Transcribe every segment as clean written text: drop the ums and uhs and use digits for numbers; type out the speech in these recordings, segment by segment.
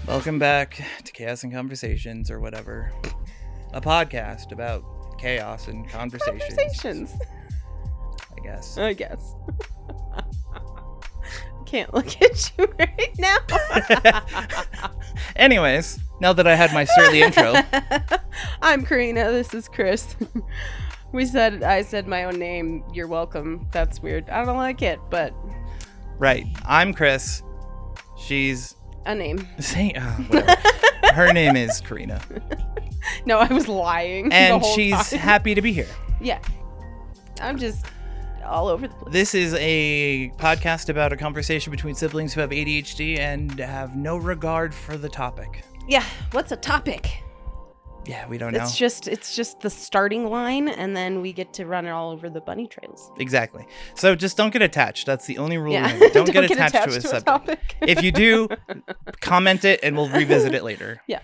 Welcome back to Chaos and Conversations, or whatever. A podcast about chaos and conversations. I guess. Can't look at you right now. Anyways, now that I had my surly intro. I'm Karina. This is Chris. I said my own name. You're welcome. That's weird. I don't like it, but. Right. I'm Chris. She's a name. Whatever. Her name is Karina. No, I was lying. And she's happy to be here. Yeah. I'm just all over the place. This is a podcast about a conversation between siblings who have ADHD and have no regard for the topic. Yeah. What's a topic? Yeah, we don't know. It's just the starting line, and then we get to run it all over the bunny trails. Exactly. So just don't get attached. That's the only rule. Yeah. Don't get attached to a subject. Topic. If you do, comment it, and we'll revisit it later. Yeah.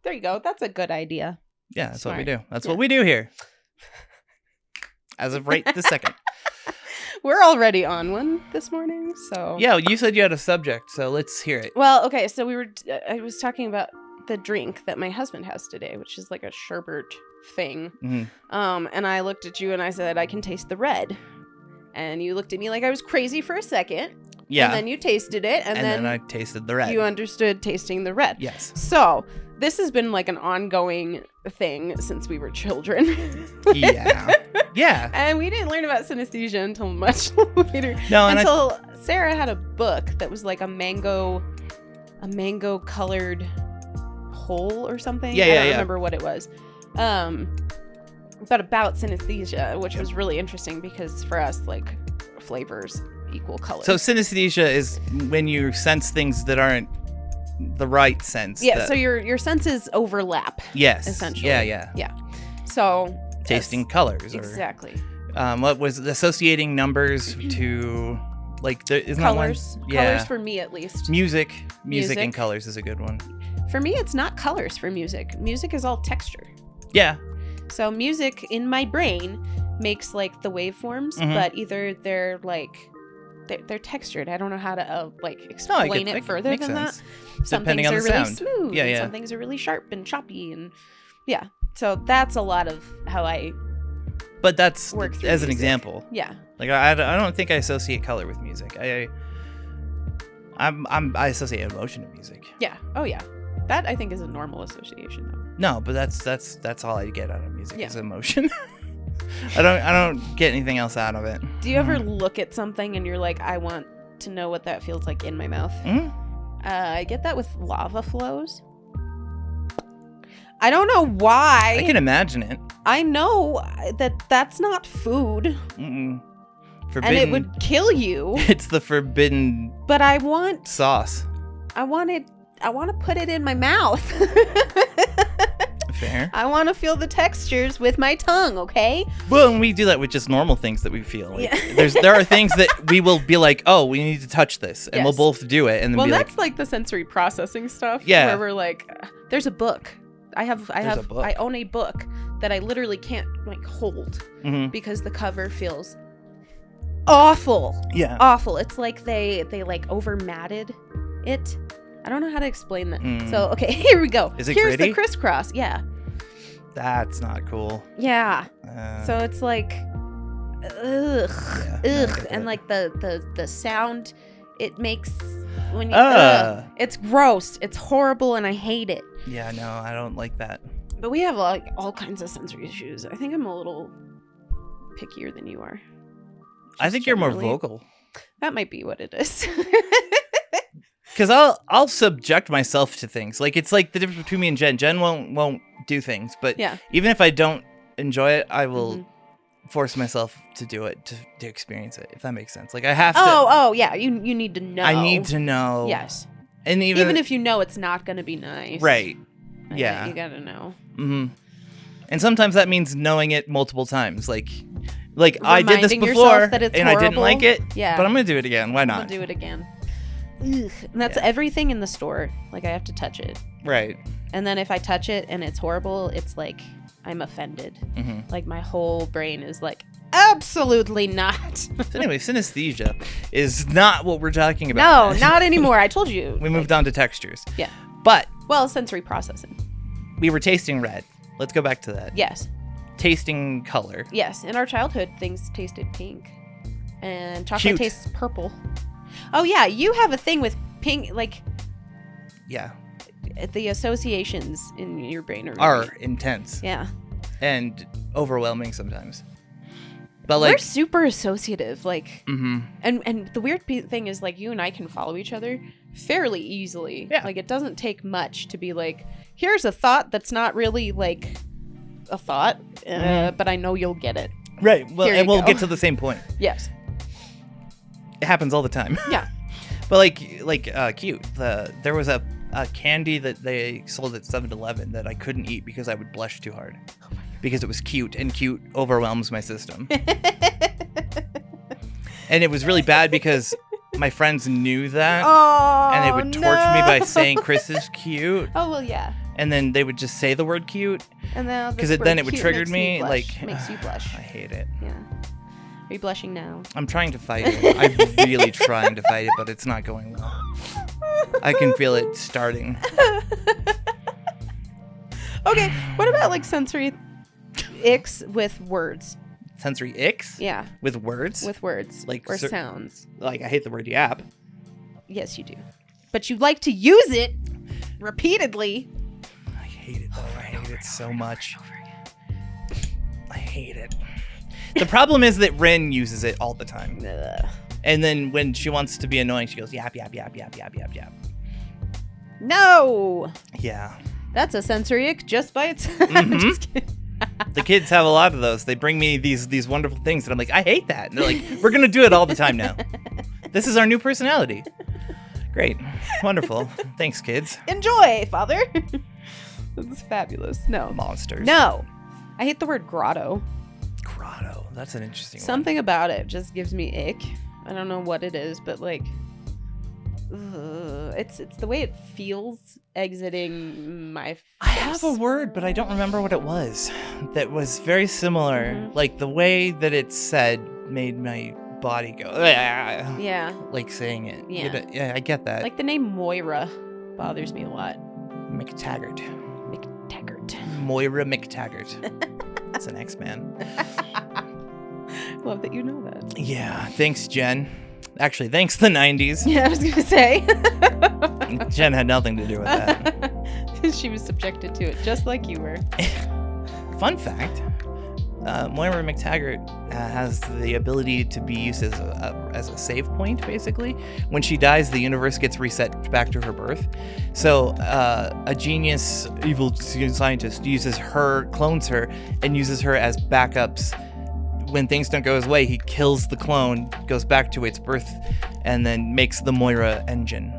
There you go. That's a good idea. Yeah, that's Smart. what we do. That's what we do here. As of right this second. We're already on one this morning, so. Yeah, you said you had a subject, so let's hear it. Well, okay, so I was talking about the drink that my husband has today, which is like a sherbet thing. Mm-hmm. And I looked at you and I said, I can taste the red. And you looked at me like I was crazy for a second. Yeah. And then you tasted it. And then I tasted the red. You understood tasting the red. Yes. So this has been like an ongoing thing since we were children. Yeah. Yeah. And we didn't learn about synesthesia until much later. No, until Sarah had a book that was like a mango colored hole or something. I don't remember what it was. But about synesthesia, which was really interesting because for us, like, flavors equal color. So synesthesia is when you sense things that aren't the right sense. Yeah, so your senses overlap. Yes. Essentially. Yeah. So tasting colors. Exactly. What was associating numbers to, like, isn't colors? That one? Yeah. Colors for me, at least. Music and colors is a good one. For me, it's not colors for music. Music is all texture. Yeah. So music in my brain makes like the waveforms, but either they're like they're textured. I don't know how to explain it further than that. Some things are really smooth. Yeah. Some things are really sharp and choppy, and yeah. So that's a lot of how I. But that's work through as an music. example. Yeah. Like I don't think I associate color with music. I associate emotion with music. Yeah. Oh yeah. That I think is a normal association though. No, but that's all I get out of music is emotion. I don't get anything else out of it. Do you ever look at something and you're like, I want to know what that feels like in my mouth? I get that with lava flows. I don't know why. I can imagine it. I know that that's not food. Forbidden. And it would kill you. It's the forbidden. But I want sauce. I want to put it in my mouth. Fair. I want to feel the textures with my tongue, okay? Well, and we do that with just normal things that we feel. Like, there are things that we will be like, oh, we need to touch this, and we'll both do it, and then that's like the sensory processing stuff. Yeah. Where we're like, there's a book. I own a book that I literally can't like hold because the cover feels awful. Yeah. Awful. It's like they like over matted it. I don't know how to explain that. So, okay, here we go. Is it Here's gritty? the crisscross. Yeah. That's not cool. Yeah. So it's like, ugh. And like the sound it makes when you, it's gross. It's horrible and I hate it. Yeah, no, I don't like that. But we have like all kinds of sensory issues. I think I'm a little pickier than you are. I think you're more vocal. That might be what it is. Because I'll subject myself to things. Like, it's like the difference between me and Jen. Jen won't do things, but even if I don't enjoy it, I will force myself to do it to experience it. If that makes sense. Like I have to. Oh yeah. You need to know. I need to know. Yes. And even if you know it's not going to be nice. Right. Yeah. You gotta know. And sometimes that means knowing it multiple times. Like I did this before and horrible. I didn't like it. Yeah. But I'm gonna do it again. Why not? I'll do it again. Ugh. And that's everything in the store. Like I have to touch it. Right. And then if I touch it and it's horrible, it's like I'm offended. Like my whole brain is like, absolutely not. So anyway, synesthesia is not what we're talking about. No, not anymore. I told you. We moved on to textures. Yeah. But sensory processing. We were tasting red. Let's go back to that. Yes. Tasting color. Yes. In our childhood, things tasted pink. And chocolate tastes purple. Oh, yeah. You have a thing with pink, like... Yeah. The associations in your brain are intense. Yeah. And overwhelming sometimes. But we're super associative, like... Mm-hmm. And the weird thing is, like, you and I can follow each other fairly easily. Yeah. Like, it doesn't take much to be like, here's a thought that's not really, like, a thought, but I know you'll get it. Right. Well, and we'll get to the same point. Yes. It happens all the time. Yeah. But cute. There was a candy that they sold at 7-Eleven that I couldn't eat because I would blush too hard. Because it was cute, and cute overwhelms my system. And it was really bad because my friends knew that. And they would torture me by saying Chris is cute. Oh, well, yeah. And then they would just say the word cute. And because then it would trigger me. Makes you blush. I hate it. Yeah. Are you blushing now? I'm trying to fight it. I'm really trying to fight it, but it's not going well. I can feel it starting. Okay, what about like sensory icks with words? Sensory icks? Yeah. With words? With words. Like or sounds. Like, I hate the word yap. Yes, you do. But you like to use it repeatedly. I hate it, though. I hate it so much. I hate it. The problem is that Rin uses it all the time. And then when she wants to be annoying, she goes, yap, yap, yap, yap, yap, yap, yap. No! Yeah. That's a sensory ick just by itself. Mm-hmm. Just kidding. The kids have a lot of those. They bring me these wonderful things, and I'm like, I hate that. And they're like, we're going to do it all the time now. This is our new personality. Great. Wonderful. Thanks, kids. Enjoy, father. That's fabulous. No. Monsters. No. I hate the word grotto. Grotto. That's an interesting Something about it just gives me ick. I don't know what it is, but like... it's the way it feels exiting my face. I have a word, but I don't remember what it was. That was very similar. Mm-hmm. Like the way that it said made my body go. Yeah. Like saying it. Yeah. Yeah, I get that. Like the name Moira bothers me a lot. McTaggart. Moira McTaggart. That's an X-Man. Love that you know that. Yeah. Thanks, Jen. Actually, thanks the 90s. Yeah, I was going to say. Jen had nothing to do with that. She was subjected to it, just like you were. Fun fact, Moira McTaggart has the ability to be used as a save point, basically. When she dies, the universe gets reset back to her birth. So a genius, evil scientist clones her, and uses her as backups. When things don't go his way, he kills the clone, goes back to its birth, and then makes the Moira engine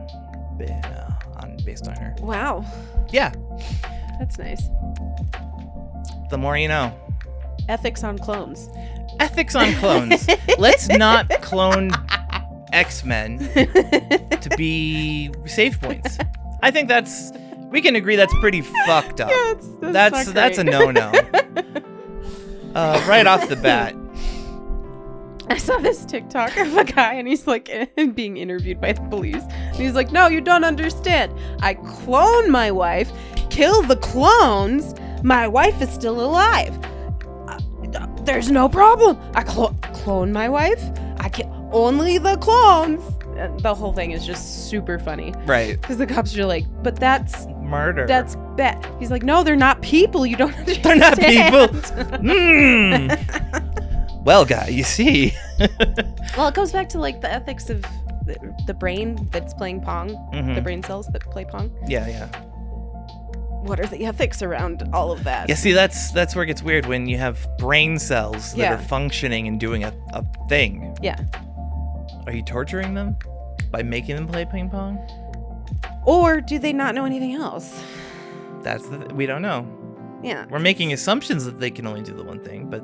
based on her. Wow. Yeah. That's nice. The more you know. Ethics on clones. Ethics on clones. Let's not clone X-Men to be save points. I think we can agree that's pretty fucked up. Yeah, that's a no-no. Right off the bat. I saw this TikTok of a guy and he's like being interviewed by the police. And he's like, no, you don't understand. I clone my wife, kill the clones. My wife is still alive. There's no problem. I clone my wife. I kill only the clones. And the whole thing is just super funny. Right. Because the cops are like, but that's murder. That's bad. He's like, no, they're not people. You don't understand. They're not people. Well, guy, you see. Well, it goes back to like the ethics of the brain that's playing Pong. Mm-hmm. The brain cells that play Pong. Yeah, yeah. What are the ethics around all of that? Yeah, see, that's where it gets weird when you have brain cells that are functioning and doing a thing. Yeah. Are you torturing them by making them play ping pong? Or do they not know anything else? We don't know. Yeah. We're making assumptions that they can only do the one thing, but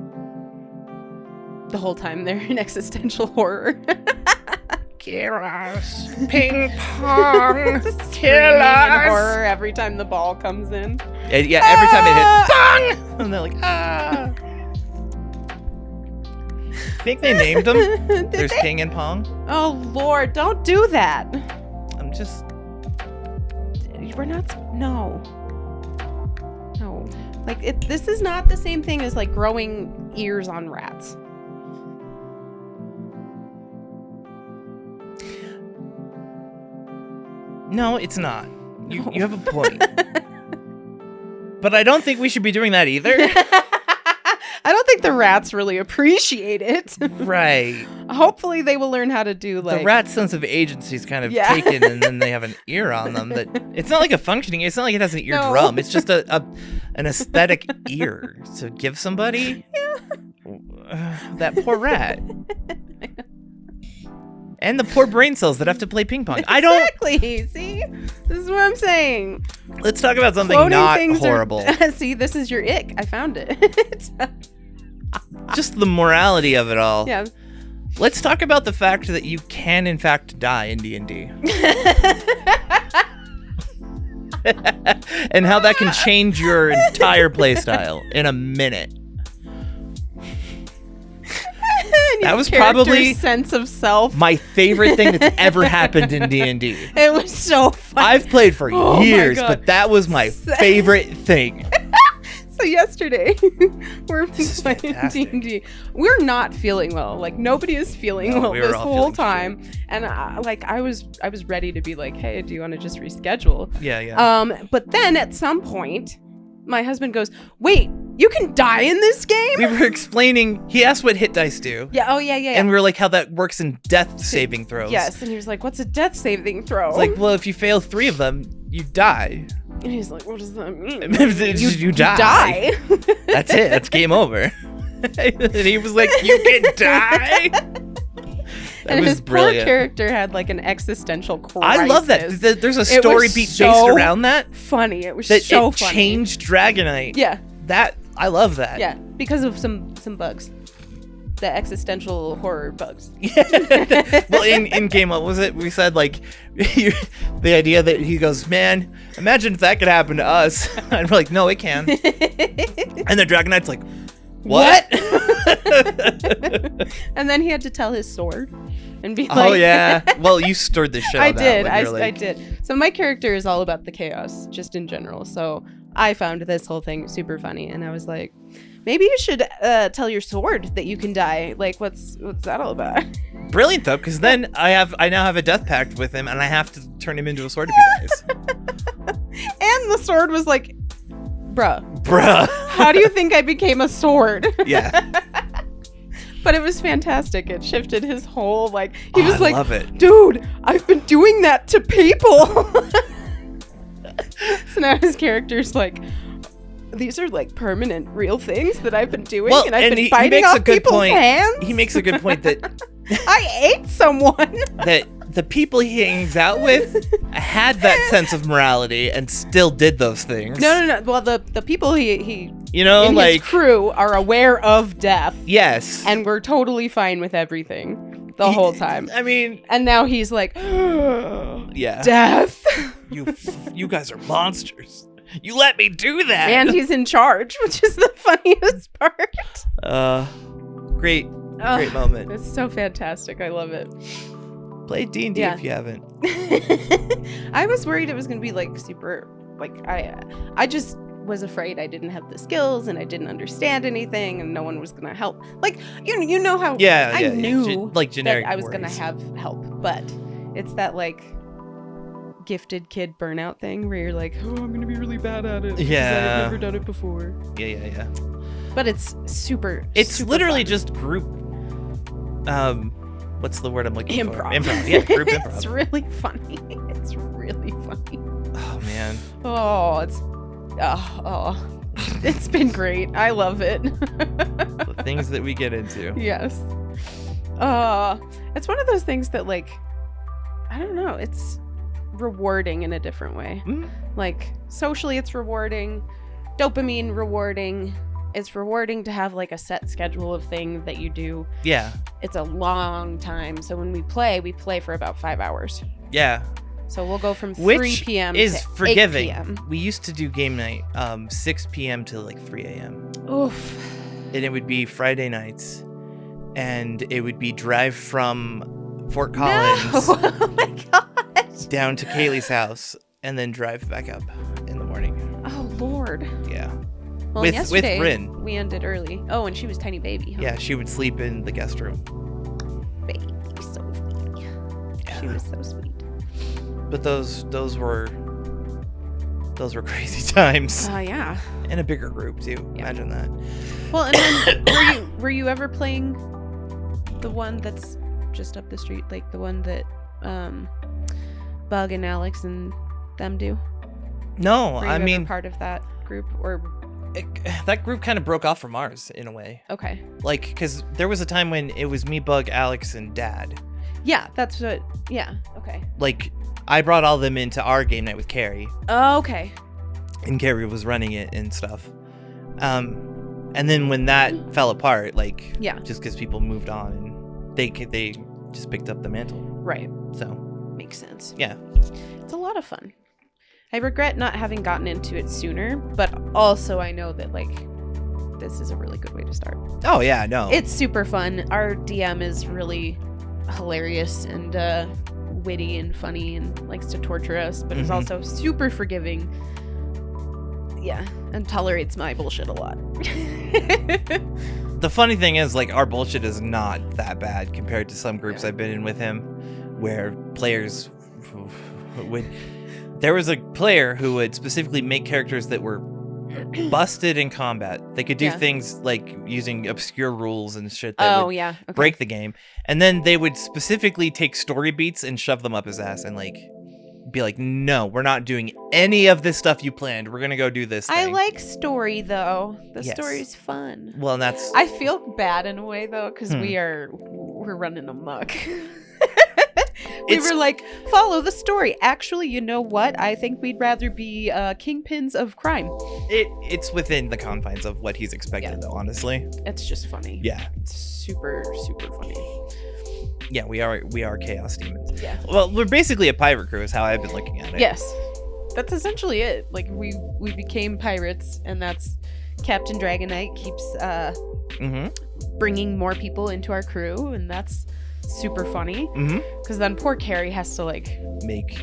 the whole time they're in existential horror. Kill us. Ping pong. Kill us. Horror every time the ball comes in. Yeah, every time it hits, bang! And they're like, ah. I think they named them. There's Ping and Pong. Oh, Lord, don't do that. I'm just... we're not. No. Like this is not the same thing as like growing ears on rats. No, it's not. You have a point. But I don't think we should be doing that either. I don't think the rats really appreciate it. Right. Hopefully they will learn how to do like... The rat's sense of agency is kind of taken, and then they have an ear on them. It's not like a functioning... It's not like it has an eardrum. It's just an aesthetic ear to give somebody. Yeah. That poor rat. And the poor brain cells that have to play ping pong. Exactly. See? This is what I'm saying. Let's talk about something not horrible. See, this is your ick. I found it. Just the morality of it all. Yeah. Let's talk about the fact that you can, in fact, die in D&D. And how that can change your entire playstyle in a minute. That was probably sense of self. My favorite thing that's ever happened in D&D. It was so fun. I've played for years, but that was my favorite thing. So yesterday, we're playing D&D. We're not feeling well. Like nobody is feeling well this whole time. And I was ready to be like, hey, do you want to just reschedule? Yeah. But then at some point, my husband goes, wait, you can die in this game? We were explaining, he asked what hit dice do. Yeah, yeah. And we were like, how that works in death saving throws. Yes, and he was like, what's a death saving throw? It's like, well, if you fail 3 of them, you die. And he's like, what does that mean? You die. That's it. That's game over. And he was like, you can die? And his brilliant. Poor character had like an existential crisis. I love that. There's a story beat based around that. Funny. It was so funny. Changed Dragonite. Yeah. I love that. Yeah, because of some bugs. The existential horror bugs. Yeah. Well, in game, what was it? We said like the idea that he goes, man, imagine if that could happen to us. And we're like, no, it can. And the Dragonite's like, what? And then he had to tell his sword and be like, oh yeah. Well, you stirred the shit. I did. I did. So my character is all about the chaos, just in general. So I found this whole thing super funny, and I was like, maybe you should tell your sword that you can die. Like, what's that all about? Brilliant though, because then I now have a death pact with him, and I have to turn him into a sword if he dies. And the sword was like, bruh. How do you think I became a sword? Yeah. But it was fantastic. It shifted his whole he was like, love it. Dude, I've been doing that to people. So now his character's like, these are like permanent real things that I've been doing, and I've been biting off people's hands. He makes a good point that I ate someone. That the people he hangs out with had that sense of morality and still did those things. No. Well, the people he his crew are aware of death. Yes. And we're totally fine with everything the whole time. I mean, and now he's like, yeah, death. You guys are monsters. You let me do that. And he's in charge, which is the funniest part. Great moment. It's so fantastic. I love it. Play D&D if you haven't. I was worried it was going to be like super, I just was afraid I didn't have the skills and I didn't understand anything and no one was going to help. Like, you know how I knew generic that I was going to have help, but it's that gifted kid burnout thing where you're like, oh, I'm gonna be really bad at it. Yeah, I've never done it before. Yeah. But it's super. It's super literally fun. Just group. What's the word I'm looking for? Improv. Yeah, group improv. It's really funny. It's really funny. Oh man. It's been great. I love it. The things that we get into. Yes. It's one of those things that I don't know. It's rewarding in a different way. Socially it's rewarding, dopamine rewarding. It's rewarding to have a set schedule of things that you do. Yeah, it's a long time, so when we play for about 5 hours. Yeah, so we'll go from 3 p.m. is to forgiving 8 p.m. We used to do game night 6 p.m. to 3 a.m. Oof. And it would be Friday nights, and it would be drive from Fort Collins oh my God. down to Kaylee's house and then drive back up in the morning. Oh, Lord. Yeah. Well, yesterday, with Rin. We ended early. Oh, and she was tiny baby, huh? Yeah, she would sleep in the guest room. Baby Sophie. Yeah. She was so sweet. But those were crazy times. Yeah. In a bigger group, too. Yeah. Imagine that. Well, and then were you ever playing the one that's just up the street, like the one that Bug and Alex and them do? No, I mean, part of that group, or that group kind of broke off from ours in a way. Okay. Like, because there was a time when it was me, Bug, Alex, and Dad. Yeah, that's what. Yeah. Okay. Like, I brought all them into our game night with Carrie. Oh, okay. And Carrie was running it and stuff. And then when that fell apart, like, just because people moved on and they just picked up the mantle. Right. So. Makes sense. Yeah. It's a lot of fun. I regret not having gotten into it sooner, but also I know that, like, this is a really good way to start. Oh, yeah, no. It's super fun. Our DM is really hilarious and witty and funny and likes to torture us, but is also super forgiving. Yeah, and tolerates my bullshit a lot. The funny thing is, like, our bullshit is not that bad compared to some groups I've been in with him, where players would... There was a player who would specifically make characters that were busted in combat. They could do things like using obscure rules and shit that would break the game. And then they would specifically take story beats and shove them up his ass and, like, be like, no, we're not doing any of this stuff you planned. We're going to go do this thing. I like story, though. The story's fun. Well, and that's... I feel bad in a way, though, because we're running amok. We were like, follow the story. Actually, you know what? I think we'd rather be kingpins of crime. It's within the confines of what he's expected, though, honestly. It's just funny. Yeah. It's super, super funny. Yeah, we are chaos demons. Yeah. Well, we're basically a pirate crew is how I've been looking at it. Yes. That's essentially it. Like, we became pirates, and that's Captain Dragonite keeps bringing more people into our crew, and that's super funny. Because then poor Carrie has to, like,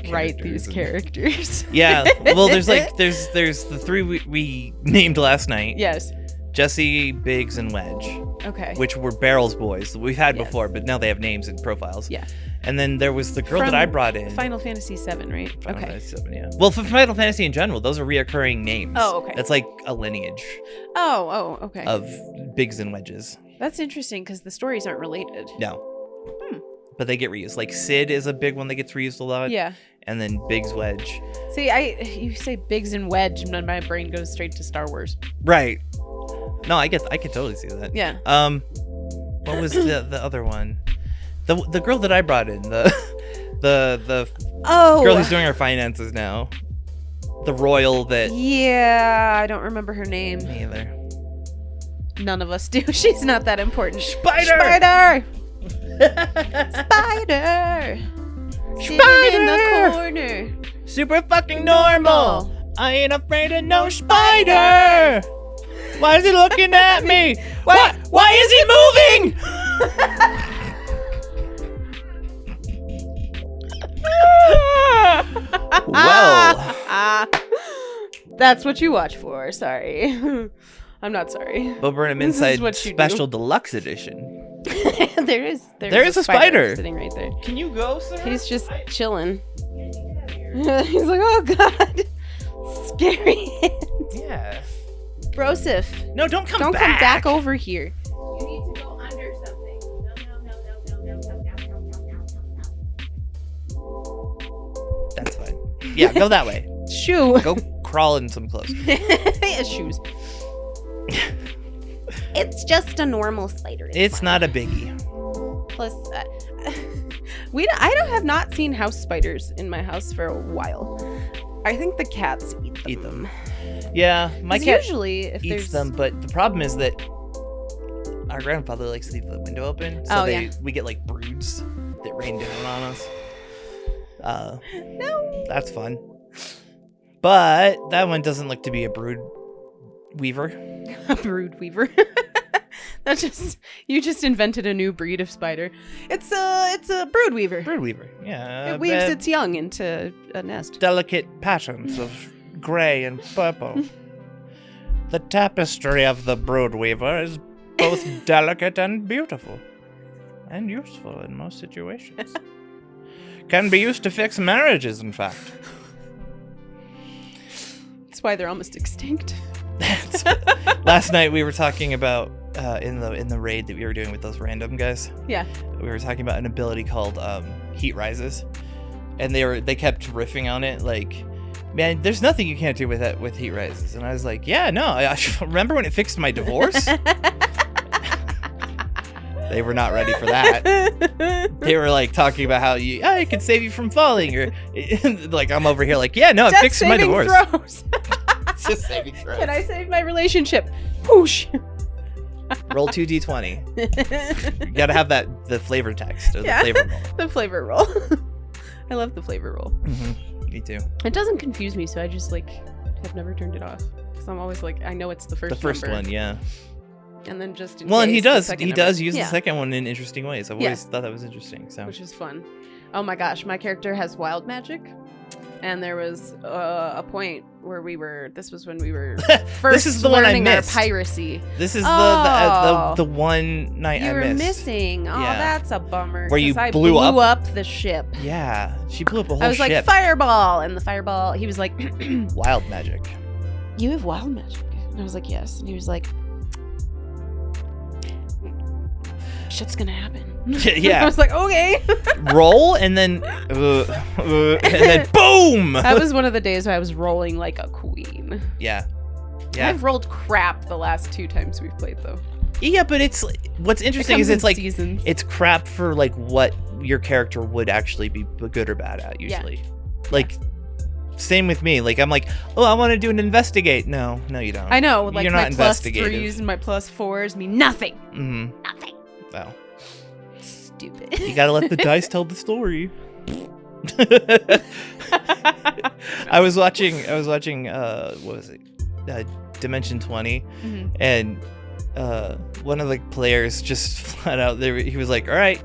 write these characters. Yeah. Well, there's the three we named last night. Yes. Jesse, Biggs, and Wedge. Okay. Which were Barrel's boys that we've had before, but now they have names and profiles. Yeah. And then there was the girl that I brought in. Final Fantasy VII, right? Final Fantasy VII, yeah. Well, for Final Fantasy in general, those are reoccurring names. Oh, okay. That's like a lineage. Oh, okay. Of Biggs and Wedges. That's interesting because the stories aren't related. No. But they get reused. Like Sid is a big one that gets reused a lot. Yeah. And then Biggs, Wedge. See, you say Biggs and Wedge, and then my brain goes straight to Star Wars. Right. No, I can totally see that. Yeah. What was the other one? The girl that I brought in, the girl who's doing our finances now. The royal that... Yeah, I don't remember her name. Me either. None of us do. She's not that important. Spider! Spider! Sitting in the corner. Super fucking normal. I ain't afraid of no spider. Why is he looking at me? Why is he moving? Well, that's what you watch for. Sorry. I'm not sorry. But we're in an Inside Special Deluxe Edition. There is a spider sitting right there. Can you go, sir? He's just chilling. He's like, oh god, scary. Yeah. Broseph. No, don't come back. Don't come back over here. You need to go under something. No. That's fine. Yeah, go that way. Shoe. Go crawl in some clothes. Yeah, shoes. It's just a normal spider. It's not a biggie. Plus, I have not seen house spiders in my house for a while. I think the cats eat them. Yeah, my cat usually eats them, but the problem is that our grandfather likes to leave the window open, so we get like broods that rain down on us. No, that's fun. But that one doesn't look to be a brood weaver. A brood weaver. You just invented a new breed of spider. It's a brood weaver. Brood weaver, yeah. It weaves its young into a nest. Delicate patterns of gray and purple. The tapestry of the brood weaver is both delicate and beautiful, and useful in most situations. Can be used to fix marriages, in fact. That's why they're almost extinct. Last night we were talking about in the raid that we were doing with those random guys. Yeah. We were talking about an ability called Heat Rises, and they kept riffing on it like, man, there's nothing you can't do with Heat Rises. And I was like, yeah, no, I remember when it fixed my divorce. They were not ready for that. They were like talking about how it could save you from falling, or like I'm over here like, yeah, no, it fixed my divorce. It's just saving throws. Can I save my relationship? Whoosh. Roll 2d20. You gotta have the flavor text or the flavor roll. The flavor roll. I love the flavor roll. Mm-hmm. Me too. It doesn't confuse me, so I just have never turned it off because I'm always like, I know it's the first. The first number. one, yeah. And then just in well, and he does number. use the second one in interesting ways. I've always thought that was interesting. So which is fun. Oh my gosh, my character has wild magic, and there was a point where this was when we were first this is the learning one I our missed. piracy. This is the one night you I were missed. missing. Oh, that's a bummer. Where you I blew up the ship. Yeah, she blew up a whole ship. I was like, fireball, and the fireball. He was like, wild magic. You have wild magic, and I was like, yes, and he was like, shit's gonna happen. Yeah. I was like, okay. Roll and then boom. That was one of the days where I was rolling like a queen. Yeah. I've rolled crap the last 2 times we've played though. Yeah, but what's interesting is it's like seasons. It's crap for like what your character would actually be good or bad at usually. Yeah. Like same with me. Like I'm like, oh, I want to do an investigate. No, you don't. I know. Like you're my not investigative. +3s and my +4s mean nothing. Mm-hmm. Nothing. Well. Stupid. You gotta let the dice tell the story. I was watching what was it? Dimension 20, mm-hmm. and one of the players just flat out there, he was like, all right,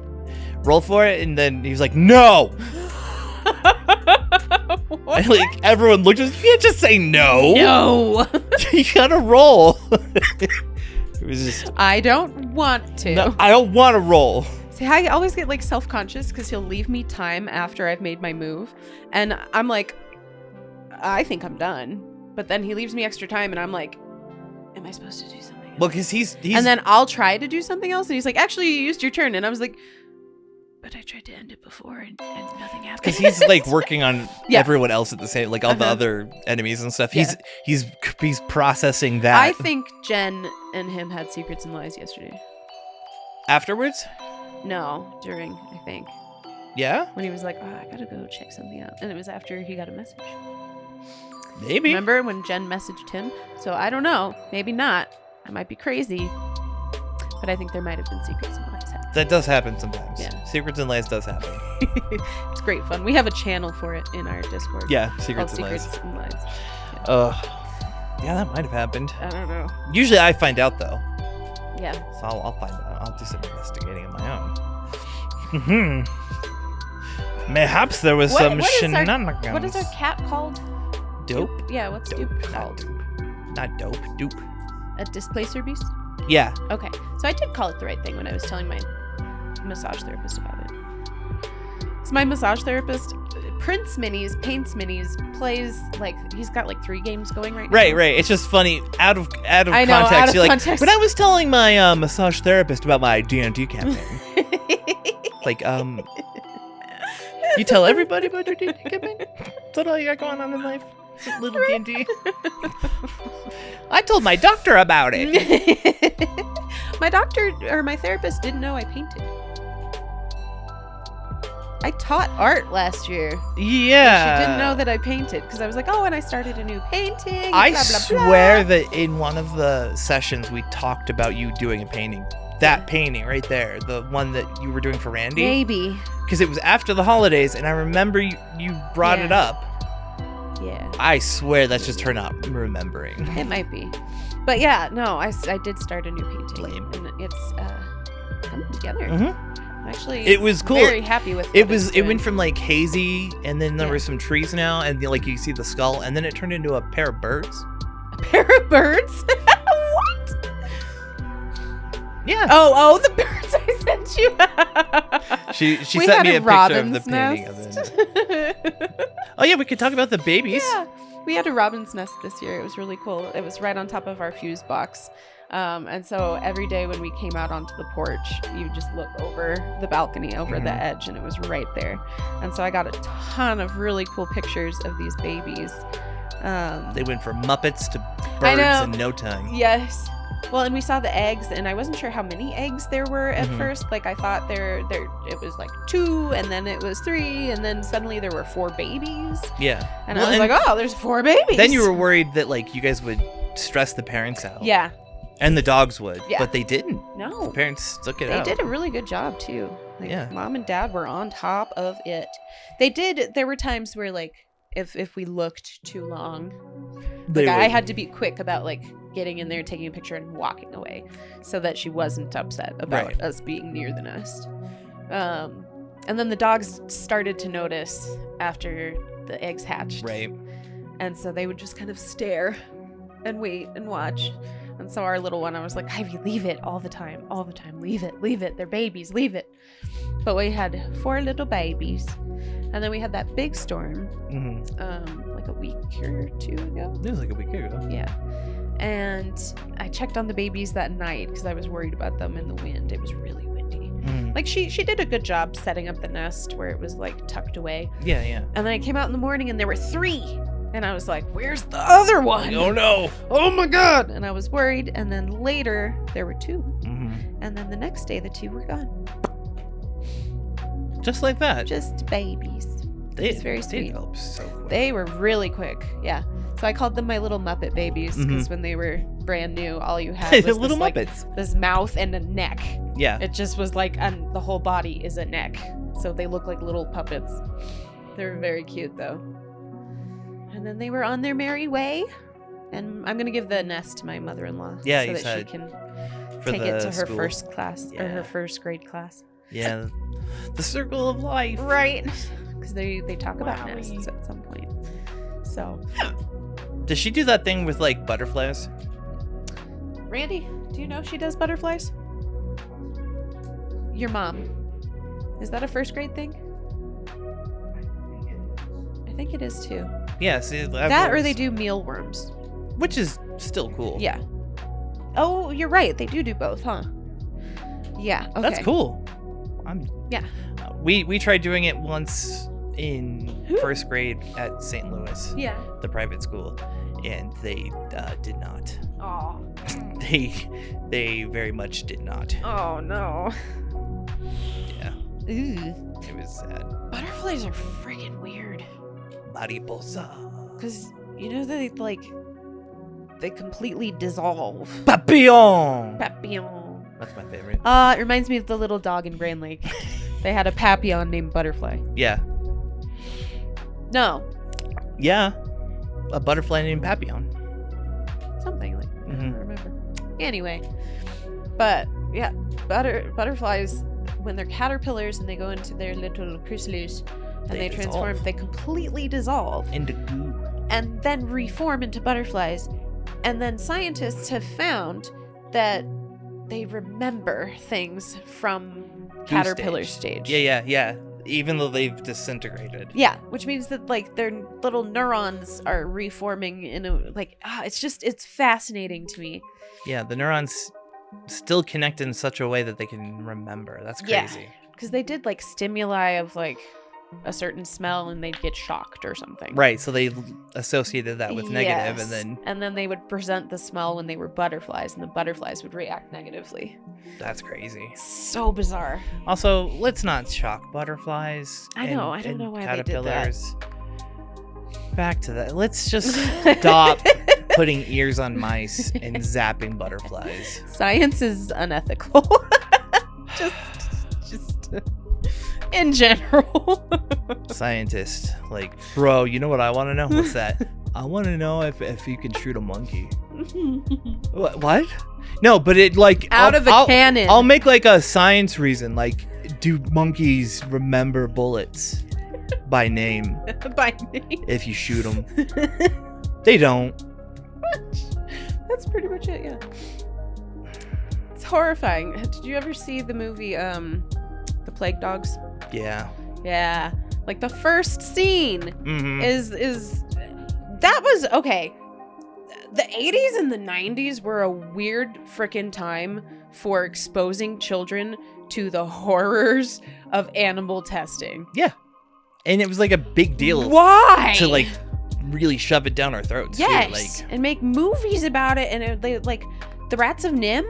roll for it, and then he was like, no. And like everyone looked at us, you can't just say no. You gotta roll. It was just, I don't want to. No, I don't want to roll. See, I always get like self-conscious because he'll leave me time after I've made my move, and I'm like, I think I'm done, but then he leaves me extra time, and I'm like, am I supposed to do something else? Well, because he's and then I'll try to do something else, and he's like, actually, you used your turn, and I was like, but I tried to end it before, and nothing happened. Because he's like working on everyone else at the same, like all the other enemies and stuff. He's processing that. I think Jen and him had secrets and lies yesterday. Afterwards? No, during, I think. Yeah? When he was like, oh, I gotta go check something out. And it was after he got a message. Maybe. Remember when Jen messaged him? So I don't know. Maybe not. I might be crazy. But I think there might have been secrets and lies happening. That does happen sometimes. Yeah. Secrets and lies does happen. It's great fun. We have a channel for it in our Discord. Yeah, Secrets and Lies. Yeah. Yeah, that might have happened. I don't know. Usually I find out though. Yeah. So I'll find out. I'll do some investigating on my own. Mayhaps there was some shenanigans. What is our cat called? Dope? Yeah, what's Dope called? Not dope. Dope. A displacer beast? Yeah. Okay. So I did call it the right thing when I was telling my massage therapist about it. So my massage therapist prints minis, paints minis, plays like he's got like 3 games going right now. Right. It's just funny out of I context. Know, out of You're context. Like, when I was telling my massage therapist about my D&D campaign, like you tell everybody about your D&D campaign. Is that all you got going on in life? Little D&D. I told my doctor about it. My doctor or my therapist didn't know I painted. I taught art last year. Yeah. She didn't know that I painted because I was like, oh, and I started a new painting. I blah, blah, swear blah. that in one of the sessions we talked about you doing a painting. That painting right there, the one that you were doing for Randy. Maybe. Because it was after the holidays, and I remember you brought it up. Yeah. I swear that's just her not remembering. It might be. But yeah, no, I did start a new painting. Lame. And it's coming together. Mm-hmm. Actually, it was cool. Very happy with it. It went from like hazy, and then there were some trees now, and like you see the skull, and then it turned into a pair of birds. A pair of birds? What? Yeah. Oh, the birds I sent you. she sent me a picture of the painting of it. Oh yeah, we could talk about the babies. Yeah, we had a robin's nest this year. It was really cool. It was right on top of our fuse box. And so every day when we came out onto the porch, you just look over the balcony, over the edge, and it was right there. And so I got a ton of really cool pictures of these babies. They went from Muppets to birds in no time. Yes. Well, and we saw the eggs, and I wasn't sure how many eggs there were at first. Like, I thought it was like 2, and then it was 3, and then suddenly there were 4 babies. Yeah. And I was like, oh, there's 4 babies. Then you were worried that, like, you guys would stress the parents out. Yeah. And the dogs would. Yeah. But they didn't. No. The parents stuck it out. They did a really good job, too. Like, yeah. Mom and Dad were on top of it. There were times where, like, if we looked too long, I had to be quick about, like, getting in there, taking a picture, and walking away so that she wasn't upset about us being near the nest. And then the dogs started to notice after the eggs hatched. Right. And so they would just kind of stare and wait and watch. And so our little one, I was like, Ivy, leave it all the time, leave it. They're babies, leave it. But we had 4 little babies. And then we had that big storm, like a week or 2 ago. It was like a week ago. Yeah. And I checked on the babies that night because I was worried about them in the wind. It was really windy. Like she did a good job setting up the nest where it was like tucked away. Yeah, yeah. And then I came out in the morning and there were 3. And I was like, where's the other one? Oh no. Oh my God. And I was worried. And then later there were 2. And then the next day the 2 were gone. Just like that. Just babies. It's very sweet. They developed so quick. They were really quick. Yeah. So I called them my little Muppet babies because when they were brand new, all you had was little this, Muppets. Like, this mouth and a neck. Yeah. It just was like, and the whole body is a neck. So they look like little puppets. They were very cute though. And then they were on their merry way. And I'm going to give the nest to my mother-in-law. Yeah, so that she can take it to her first class or her first grade class. Yeah. The circle of life. Right. Because they talk about nests at some point. So. Does she do that thing with like butterflies? Randy, do you know she does butterflies? Your mom. Is that a first grade thing? I think it is too. Yeah, see, that or they do mealworms. Which is still cool. Yeah. Oh, you're right. They do both, huh? Yeah. Okay. That's cool. Yeah. We tried doing it once in first grade at St. Louis. Yeah. The private school, and they did not. Oh. They very much did not. Oh no. Yeah. Ooh. It was sad. Butterflies are freaking weird. Mariposa. Because you know they completely dissolve. Papillon. Papillon. That's my favorite. It reminds me of the little dog in Grand Lake. They had a papillon named Butterfly. Yeah. No. Yeah. A butterfly named Papillon. Something like that. I don't remember. Anyway. But yeah, butterflies, when they're caterpillars and they go into their little chrysalids and they transform, they completely dissolve into goo. And then reform into butterflies. And then scientists have found that they remember things from caterpillar stage. Yeah. Even though they've disintegrated. Yeah, which means that like their little neurons are reforming in a it's fascinating to me. Yeah, the neurons still connect in such a way that they can remember. That's crazy. Yeah, because they did like stimuli of like a certain smell and they'd get shocked or something. Right, so they associated that with negative and then they would present the smell when they were butterflies and the butterflies would react negatively. That's crazy. So bizarre. Also, let's not shock butterflies. I know, I don't know why they did that. Back to that. Let's just stop putting ears on mice and zapping butterflies. Science is unethical. just in general. Scientist, like, bro, you know what I want to know? What's that? I want to know if you can shoot a monkey. What? No, but it like out of a cannon. I'll make like a science reason, like, do monkeys remember bullets by name? By name. If you shoot them, they don't. That's pretty much it. Yeah. It's horrifying. Did you ever see the movie The Plague Dogs? Yeah. Yeah. Like the first scene is that was okay. The 80s and the 90s were a weird frickin' time for exposing children to the horrors of animal testing. Yeah. And it was like a big deal. Why? To like really shove it down our throats. Yes. Too. Like, and make movies about it. And they like The Rats of Nim.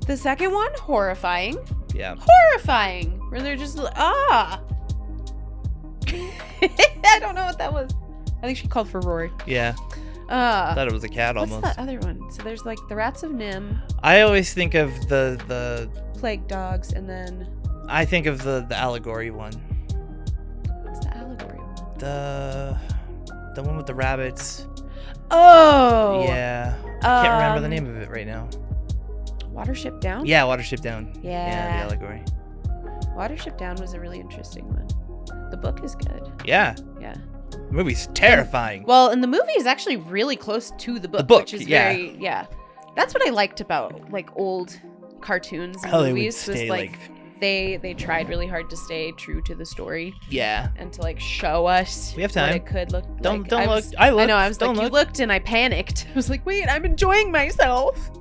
The second one, horrifying. Yeah. Horrifying. Where they're just I don't know what that was. I think she called for Rory. Yeah. I thought it was a cat almost. What's that other one? So there's like The Rats of Nim. I always think of the Plague Dogs, and then I think of the allegory one. What's the allegory one? The one with the rabbits. Oh. Yeah. I can't remember the name of it right now. Watership Down? Yeah, Watership Down. Yeah. Yeah, the allegory. Watership Down was a really interesting one. The book is good. Yeah. Yeah. The movie's terrifying. And the movie is actually really close to the book. The book, which is very, That's what I liked about like old cartoons and movies. They would stay, was they tried really hard to stay true to the story. Yeah. And to like show us we have time. what it could look like. Don't look. I know. I was like, you looked and I panicked. I was like, wait, I'm enjoying myself.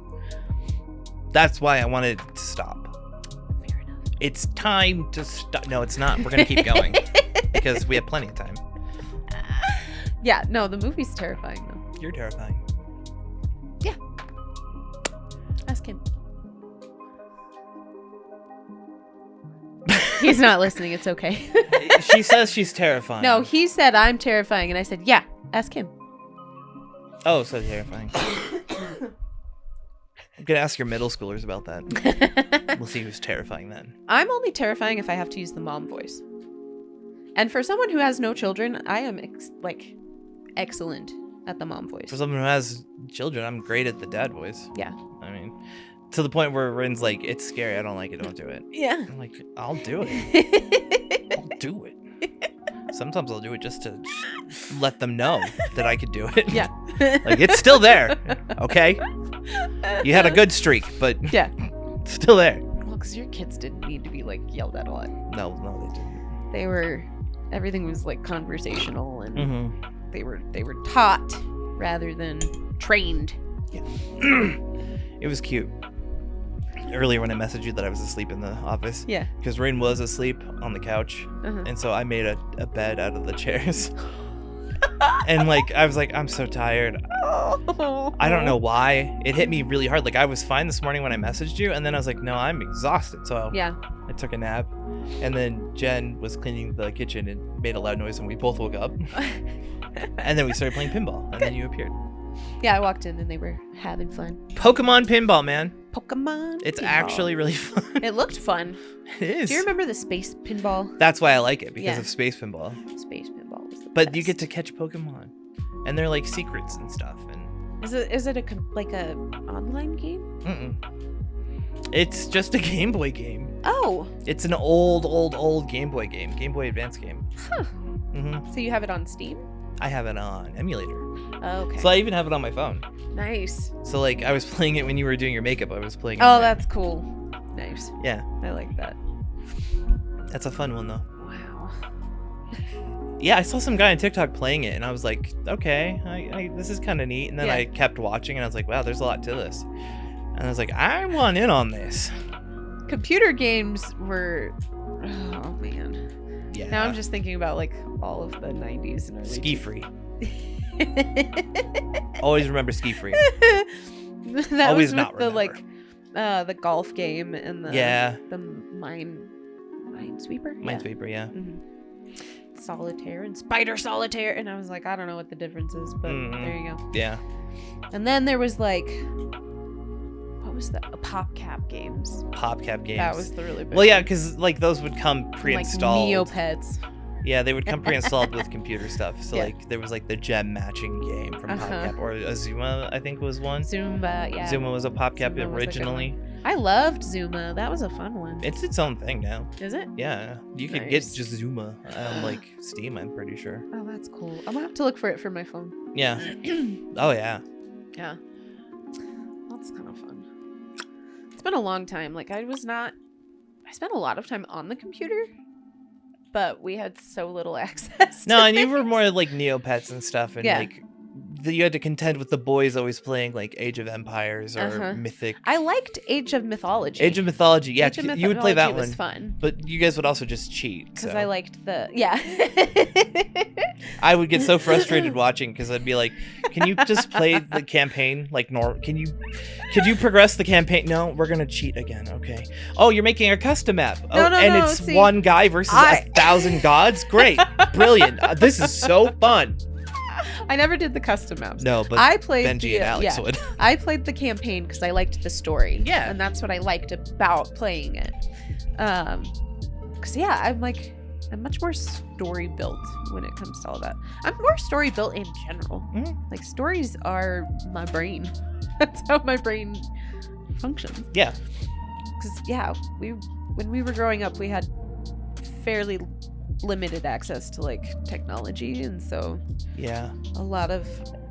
That's why I wanted to stop. Fair enough. It's time to stop. No, it's not. We're going to keep going because we have plenty of time. Yeah, no, the movie's terrifying though. You're terrifying. Yeah. Ask him. He's not listening. It's okay. She says she's terrifying. No, he said I'm terrifying, and I said, yeah, ask him. Oh, so terrifying. I'm going to ask your middle schoolers about that. We'll see who's terrifying then. I'm only terrifying if I have to use the mom voice. And for someone who has no children, I am excellent at the mom voice. For someone who has children, I'm great at the dad voice. Yeah. I mean, to the point where Rin's like, it's scary. I don't like it. Don't do it. Yeah. I'm like, I'll do it. I'll do it. Sometimes I'll do it just to let them know that I could do it. Yeah. Like, it's still there. Okay. You had a good streak, but yeah, it's still there. Well, because your kids didn't need to be like yelled at a lot. No, they didn't. They were. Everything was like conversational, and they were taught rather than trained. Yeah. It was cute. Earlier when I messaged you that I was asleep in the office. Yeah. Because Rain was asleep on the couch. And so I made a bed out of the chairs. And like, I was like, I'm so tired. I don't know why. It hit me really hard. Like, I was fine this morning when I messaged you. And then I was like, no, I'm exhausted. So yeah, I took a nap. And then Jen was cleaning the kitchen and made a loud noise. And we both woke up. And then we started playing pinball. And then you appeared. Yeah, I walked in and they were having fun. Pokemon pinball, man. Pokemon It's pinball. Actually really fun. It looked fun. It is. Do you remember the space pinball? That's why I like it, because of space pinball. Space pinball was the But best. you get to catch Pokemon. And they're like secrets and stuff. And Is it a online game? Mm-mm. It's just a Game Boy game. Oh. It's an old Game Boy game. Game Boy Advance game. Huh. So you have it on Steam? I have it on emulator. Oh, okay. So I even have it on my phone. Nice. So like I was playing it when you were doing your makeup. I was playing it. Oh, that's cool. Nice. Yeah. I like that. That's a fun one though. Wow. Yeah, I saw some guy on TikTok playing it and I was like, okay, this is kind of neat. And then I kept watching and I was like, wow, there's a lot to this. And I was like, I want in on this. Computer games were, oh man. Yeah. Now I'm just thinking about like all of the 90s and early Ski Free. Always remember Ski Free. That Always was not with remember. the golf game and the Minesweeper. Minesweeper, yeah. Solitaire and Spider Solitaire, and I was like, I don't know what the difference is, but there you go. Yeah. And then there was like, what was that? PopCap games. PopCap games. That was the really big. Well, yeah, because like those would come pre-installed. Like Neopets. Yeah, they would come pre-installed with computer stuff. So like there was like the gem matching game from PopCap, or Azuma, I think was one. Zumba, yeah. Zuma was a PopCap originally. I loved Zuma. That was a fun one. It's its own thing now. Is it? Yeah, you could get just Zuma on like Steam, I'm pretty sure. Oh, that's cool. I'm gonna have to look for it for my phone. Yeah. Oh yeah. Yeah. That's kind of fun. It's been a long time. Like I spent a lot of time on the computer, but we had so little access. No, and you were more like Neopets and stuff, and like you had to contend with the boys always playing like Age of Empires or Mythic. I liked Age of Mythology. Age of Mythology, yeah. You would play that one. Was fun. But you guys would also just cheat. Because so. I liked I would get so frustrated watching because I'd be like, "Can you just play the campaign like normal? Could you progress the campaign? No, we're gonna cheat again. Okay. Oh, you're making a custom map. Oh, it's one guy versus 1,000 gods. Great, brilliant. This is so fun." I never did the custom maps. No, but I played Benji and Alex would. I played the campaign because I liked the story. Yeah. And that's what I liked about playing it. Because, I'm much more story built when it comes to all that. I'm more story built in general. Mm-hmm. Like, stories are my brain. That's how my brain functions. Yeah. Because, when we were growing up, we had fairly limited access to like technology, and so a lot of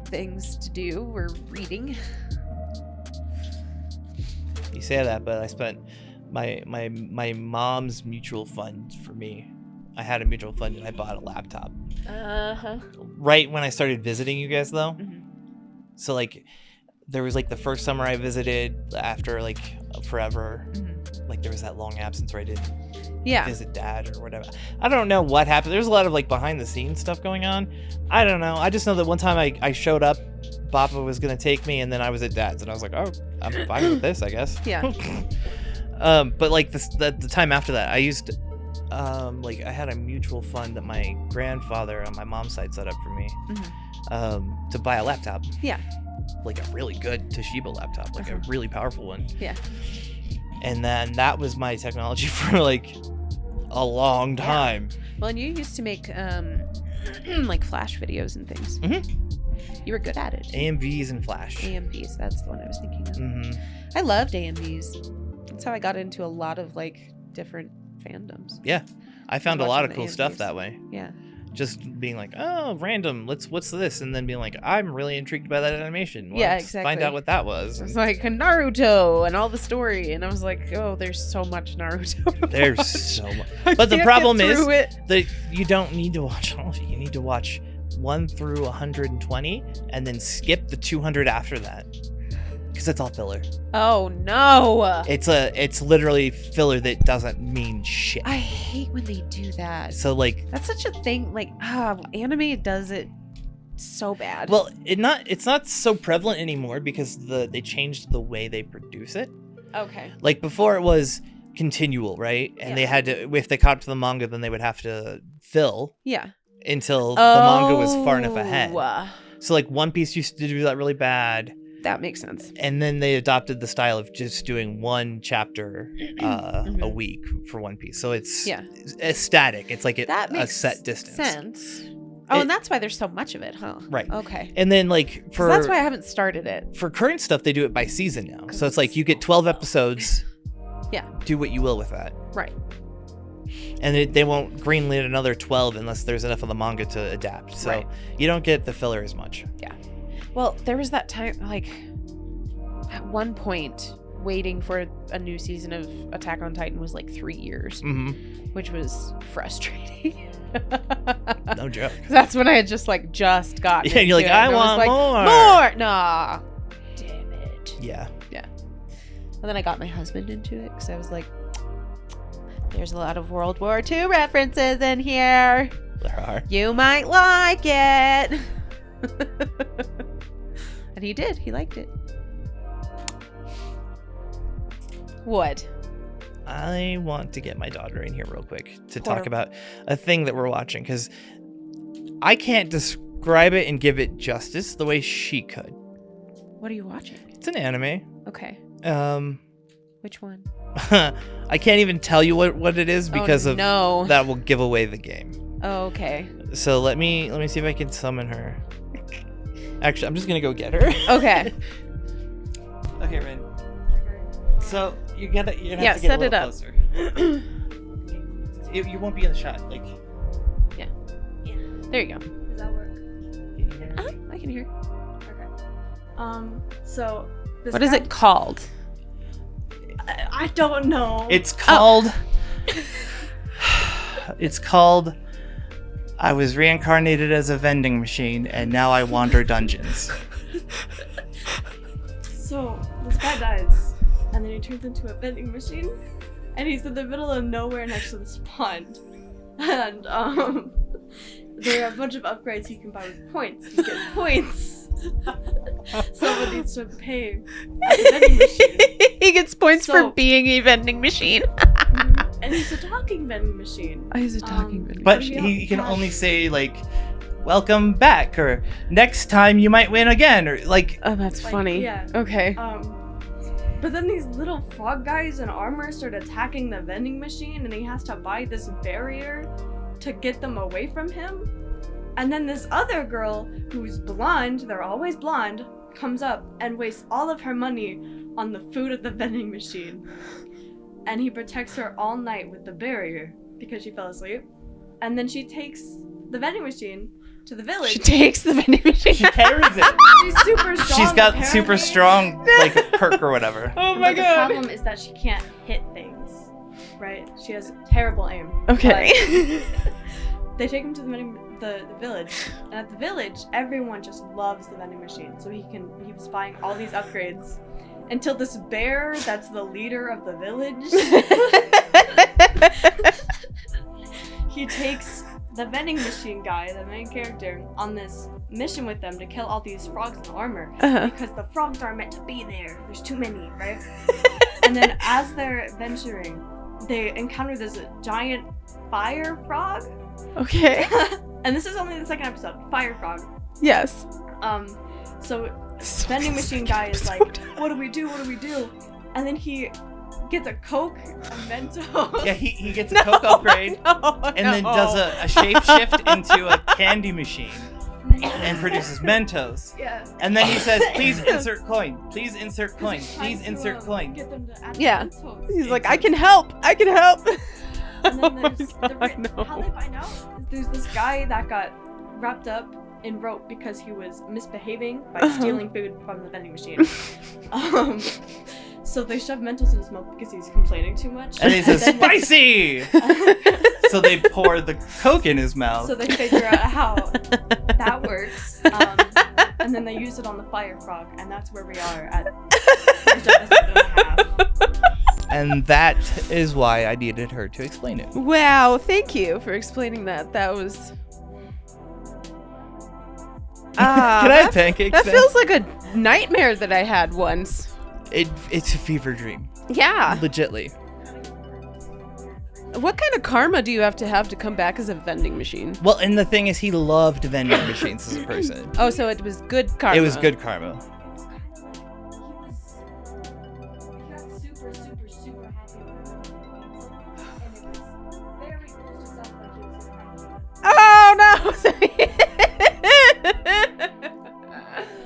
things to do were reading. You say that, but I spent my mom's mutual fund for me. I had a mutual fund and I bought a laptop. Right when I started visiting you guys though. Mm-hmm. So like there was like the first summer I visited after like forever. Mm-hmm. Like there was that long absence where I didn't visit dad or whatever. I don't know what happened. There's a lot of like behind the scenes stuff going on. I don't know. I just know that one time I showed up, Papa was gonna take me, and then I was at dad's, and I was like, oh, I'm fine with this, I guess. Yeah. But like the time after that, I used like I had a mutual fund that my grandfather on my mom's side set up for me, to buy a laptop. Yeah. Like a really good Toshiba laptop, like a really powerful one. Yeah. And then that was my technology for like a long time. Well, and you used to make like Flash videos and things. Mm-hmm. You were good at it. AMVs and Flash. AMVs, that's the one I was thinking of. Mm-hmm. I loved AMVs. That's how I got into a lot of like different fandoms. Yeah, I found a lot of cool AMVs. Stuff that way. Yeah. Just being like, oh, random. What's this? And then being like, I'm really intrigued by that animation. Let's find out what that was. It's like Naruto and all the story, and I was like, oh, there's so much Naruto. There's so much. But the problem is that you don't need to watch all of it. You need to watch 1 through 120, and then skip the 200 after that. Because it's all filler. Oh no! It's literally filler that doesn't mean shit. I hate when they do that. So like that's such a thing. Like anime does it so bad. Well, it's not so prevalent anymore because they changed the way they produce it. Okay. Like before it was continual, right? And they had to, if they caught up to the manga, then they would have to fill. Yeah. Until the manga was far enough ahead. So like One Piece used to do that really bad. That makes sense. And then they adopted the style of just doing one chapter a week for One Piece. So it's static. It's like a set distance. Sense. Oh, and that's why there's so much of it, huh? Right. Okay. And then like that's why I haven't started it. For current stuff, they do it by season now. So it's like you get 12 episodes. Yeah. Do what you will with that. Right. And they won't greenlit another 12 unless there's enough of the manga to adapt. So you don't get the filler as much. Yeah. Well, there was that time, like, at one point, waiting for a new season of Attack on Titan was like 3 years, which was frustrating. No joke. That's when I had just gotten. Yeah, you're like, I want more. More. Nah. Damn it. Yeah. Yeah. And then I got my husband into it because I was like, there's a lot of World War II references in here. There are. You might like it. And he did. He liked it. What? I want to get my daughter in here real quick to talk about a thing that we're watching, because I can't describe it and give it justice the way she could. What are you watching? It's an anime. Okay. Which one? I can't even tell you what it is because that will give away the game. Oh, okay. So let me see if I can summon her. Actually, I'm just gonna go get her. Okay. Okay, Rin. So you're gonna have to get a set little it up. closer. You won't be in the shot. Like. Yeah. There you go. Does that work? Can you hear me? I can hear. Okay. So this What is it called? I don't know. It's called. It's called. I was reincarnated as a vending machine, and now I wander dungeons. So this guy dies, and then he turns into a vending machine, and he's in the middle of nowhere next to this pond, and there are a bunch of upgrades he can buy with points. You get points. Someone needs to pay at the vending machine. He gets points for being a vending machine. And he's a talking vending machine. Oh, he's a talking vending machine. But he can only say, like, welcome back, or next time you might win again, or like... Oh, that's funny. Yeah. Okay. But then these little frog guys in armor start attacking the vending machine, and he has to buy this barrier to get them away from him. And then this other girl, who's blonde, they're always blonde, comes up and wastes all of her money on the food at the vending machine. And he protects her all night with the barrier because she fell asleep. And then she takes the vending machine to the village. She takes the vending machine. She carries it. She's super strong. She's got apparently. super strong, like, perk or whatever. Oh my The god. problem is that she can't hit things, right? She has terrible aim. Okay. But they take him to the village, and at the village, everyone just loves the vending machine. So he was buying all these upgrades until this bear that's the leader of the village, he takes the vending machine guy, the main character, on this mission with them to kill all these frogs in armor because the frogs aren't meant to be there. There's too many, right? And then as they're venturing, they encounter this giant fire frog. Okay. And this is only the second episode. Fire frog. Yes. So vending machine guy is like, what do we do? What do we do? And then he gets a Coke, a Mentos. Yeah, he gets a Coke upgrade, and then does a shapeshift into a candy machine and produces Mentos. Yeah. And then he says, please insert coin. Please insert coin. Please insert coin. Get them to add Yeah. Mentos. He's like, I can help. I can help. And then there's no. how they find out is there's this guy that got wrapped up in rope because he was misbehaving by stealing food from the vending machine. So they shove Mentos in his mouth because he's complaining too much. And he says, spicy! So they pour the Coke in his mouth. So they figure out how that works. And then they use it on the fire frog, and that's where we are at episode and a half. And that is why I needed her to explain it. Wow, thank you for explaining that. That was... Can I have pancakes? That then? feels like a nightmare that I had once. It's a fever dream. Yeah. Legitly. What kind of karma do you have to come back as a vending machine? Well, and the thing is, he loved vending machines as a person. Oh, so it was good karma. It was good karma. He got super, super, super happy with it. And it was very close to something like he was super happy with. Oh, no!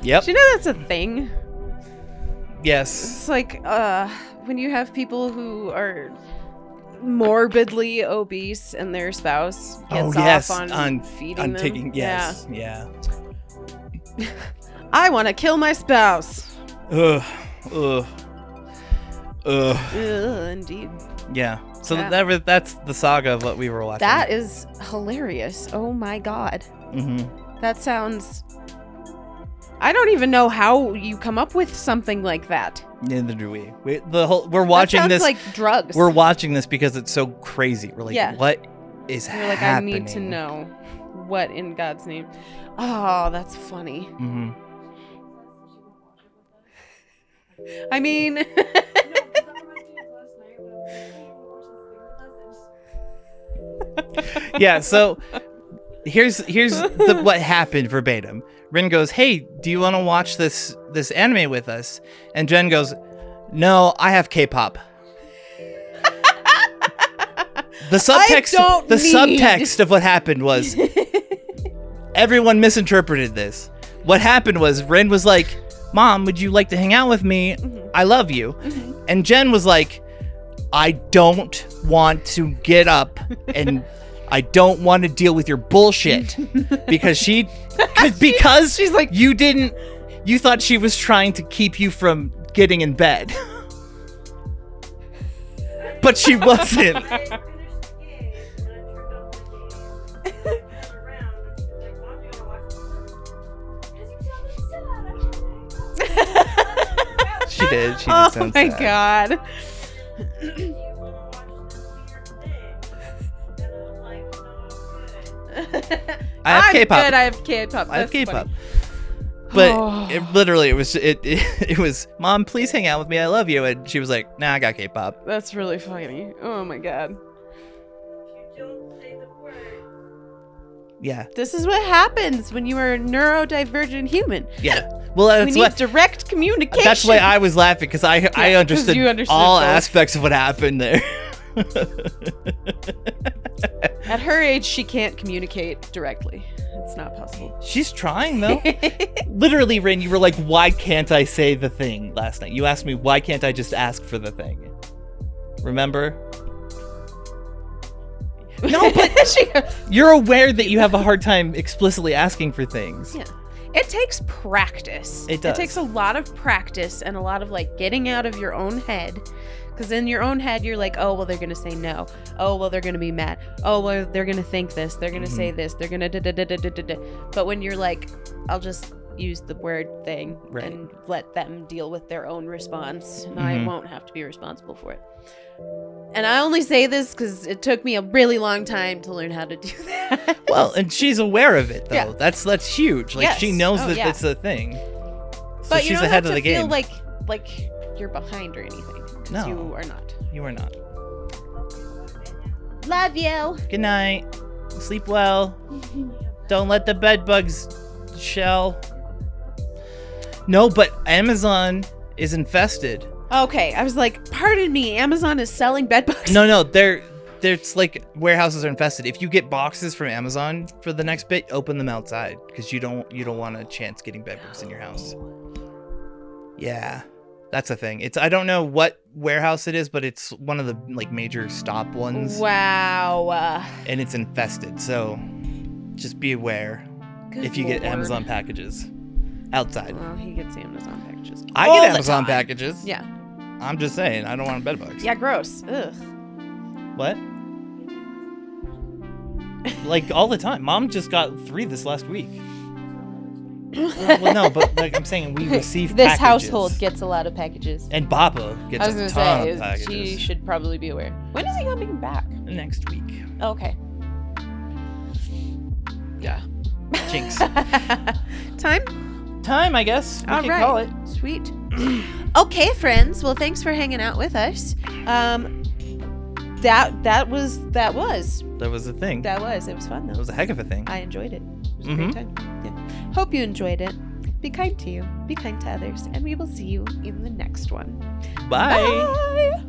Yep. Do you know that's a thing? Yes. It's like when you have people who are morbidly obese and their spouse gets off on feeding them. Taking, yes. Yeah. I want to kill my spouse. Ugh. Indeed. Yeah. So Yeah. that's the saga of what we were watching. That is hilarious. Oh my god. Mm-hmm. That sounds... I don't even know how you come up with something like that. Neither do we. We're watching that sounds this like drugs. We're watching this because it's so crazy. We're like, Yeah. what is You're like, happening? I need to know what in God's name. Oh, that's funny. Mm-hmm. I mean, No, because that reminds me of last night when we watched this thing. Yeah. So here's what happened verbatim. Rin goes, "Hey, do you want to watch this anime with us?" And Jen goes, "No, I have K-pop." The subtext of what happened was everyone misinterpreted this. What happened was Rin was like, Mom, would you like to hang out with me? Mm-hmm. I love you. Mm-hmm. And Jen was like, I don't want to get up and I don't want to deal with your bullshit. Because she's like, you thought she was trying to keep you from getting in bed. But she wasn't. She did sound sad. Oh my god. I have K-pop. Good. I have K-pop. I have K-pop. But it was, Mom, please hang out with me. I love you. And she was like, nah, I got K-pop. That's really funny. Oh my god. Yeah. This is what happens when you are a neurodivergent human. Yeah. Well, we need direct communication. That's why I was laughing, because I understood all aspects of what happened there. At her age, she can't communicate directly. It's not possible. She's trying, though. Literally, Rin, you were like, why can't I say the thing last night? You asked me, why can't I just ask for the thing? Remember? No, but you're aware that you have a hard time explicitly asking for things. Yeah. It takes practice. It does. It takes a lot of practice and a lot of like getting out of your own head. Because in your own head, you're like, oh, well, they're going to say no. Oh, well, they're going to be mad. Oh, well, they're going to think this. They're going to say this. They're going to da-da-da-da-da-da. But when you're like, I'll just use the word thing and let them deal with their own response. And I won't have to be responsible for it. And I only say this because it took me a really long time to learn how to do that. Well, and she's aware of it, though. Yeah. That's huge. Like, she knows that it's a thing. So but she's ahead of the game. You don't have to feel like you're behind or anything. No. You are not. You are not. Love you. Good night. Sleep well. Don't let the bed bugs shell. No, but Amazon is infested. Okay, I was like, pardon me, Amazon is selling bed bugs? No, there's like warehouses are infested. If you get boxes from Amazon for the next bit, open them outside because you don't want a chance getting bed bugs in your house. Yeah, that's a thing. I don't know what warehouse it is, but it's one of the like major stop ones. Wow. And it's infested, so just be aware. Good if you get Amazon packages outside. Well, he gets Amazon packages. I get Amazon packages. Yeah. I'm just saying, I don't want bed bugs. Yeah, gross. Ugh. What? Like all the time. Mom just got 3 this last week. Well, no, but like I'm saying, we receive this packages. Household gets a lot of packages. And Papa gets a ton of packages. She should probably be aware. When is he coming back? Next week. Oh, okay. Yeah. Jinx. Time, I guess. We All can right. call it. Sweet. Okay, friends. Well, thanks for hanging out with us. That was a thing. It was fun though. It was a heck of a thing. I enjoyed it. It was a great time. Yeah. Hope you enjoyed it. Be kind to you. Be kind to others, and we will see you in the next one. Bye. Bye.